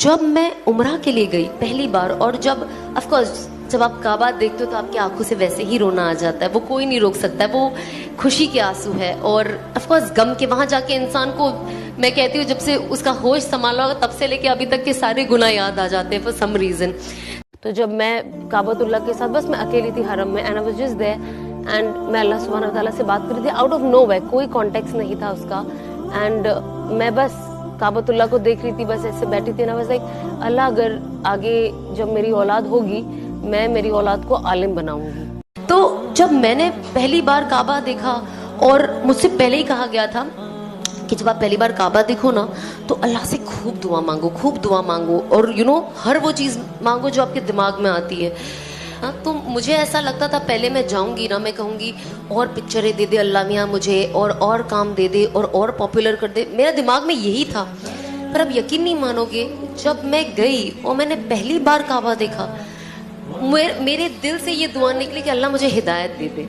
جب میں عمرہ کے لیے گئی پہلی بار, اور جب آف کورس جب آپ کعبہ دیکھتے ہو تو آپ کی آنکھوں سے ویسے ہی رونا آ جاتا ہے, وہ کوئی نہیں روک سکتا ہے, وہ خوشی کے آنسو ہے, اور آف کورس غم کے. وہاں جا کے انسان کو, میں کہتی ہوں جب سے اس کا ہوش سنبھالا ہوگا تب سے لے کے ابھی تک کے سارے گناہ یاد آ جاتے ہیں فار سم ریزن. تو جب میں کعبۃ اللہ کے ساتھ, بس میں اکیلی تھی حرم میں, and I was just there, and میں اللہ سبحانہ و تعالیٰ سے بات کر رہی تھی آؤٹ آف نو وے, کوئی کانٹیکس نہیں تھا اس کا, اینڈ میں بس کعبۃ اللہ کو دیکھ رہی تھی, بس ایسے بیٹھی تھی نا, بس لائک اللہ اگر آگے جب میری اولاد ہوگی میں میری اولاد کو عالم بناؤں گی. تو جب میں نے پہلی بار کعبہ دیکھا, اور مجھ سے پہلے ہی کہا گیا تھا کہ جب آپ پہلی بار کعبہ دیکھو نا تو اللہ سے خوب دعا مانگو, خوب دعا مانگو, اور ہر وہ چیز مانگو جو آپ کے دماغ میں آتی ہے. تو مجھے ایسا لگتا تھا پہلے میں جاؤں گی نا, میں کہوں گی اور پکچریں دے دے اللہ میاں مجھے, اور کام دے دے, اور پاپولر کر دے, میرا دماغ میں یہی تھا. پر اب یقین نہیں مانو گے, جب میں گئی اور میں نے پہلی بار کعبہ دیکھا, میرے دل سے یہ دعا نکلی کہ اللہ مجھے ہدایت دے دے.